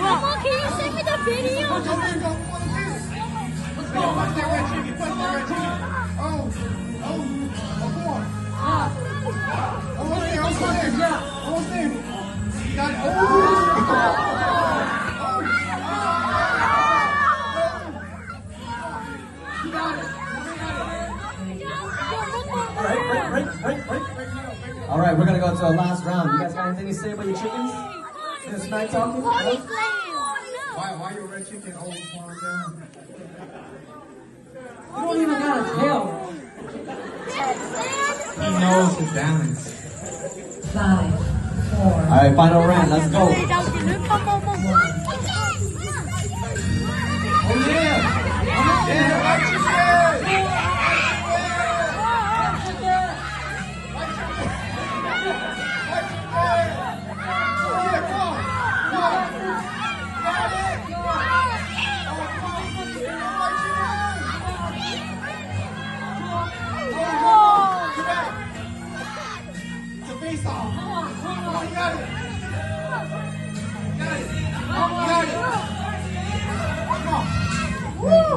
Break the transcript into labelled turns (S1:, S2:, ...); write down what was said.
S1: Mama, can you send me the video?
S2: Punch that red chicken. Punch that red chicken. Oh, come on. Almost there. Almost there. You got it.
S3: All right, we're gonna go to our last round. You guys got anything to say about your chickens? Since smack talking?
S2: Why your red chicken always falling down?
S3: You don't even got a tail.
S2: He knows the balance.
S4: 5, 4.
S3: All right, final round. Let's go.
S2: Oh yeah! Yeah, white chicken! Face off. Come on, you got it. You got it. Come on. Woo!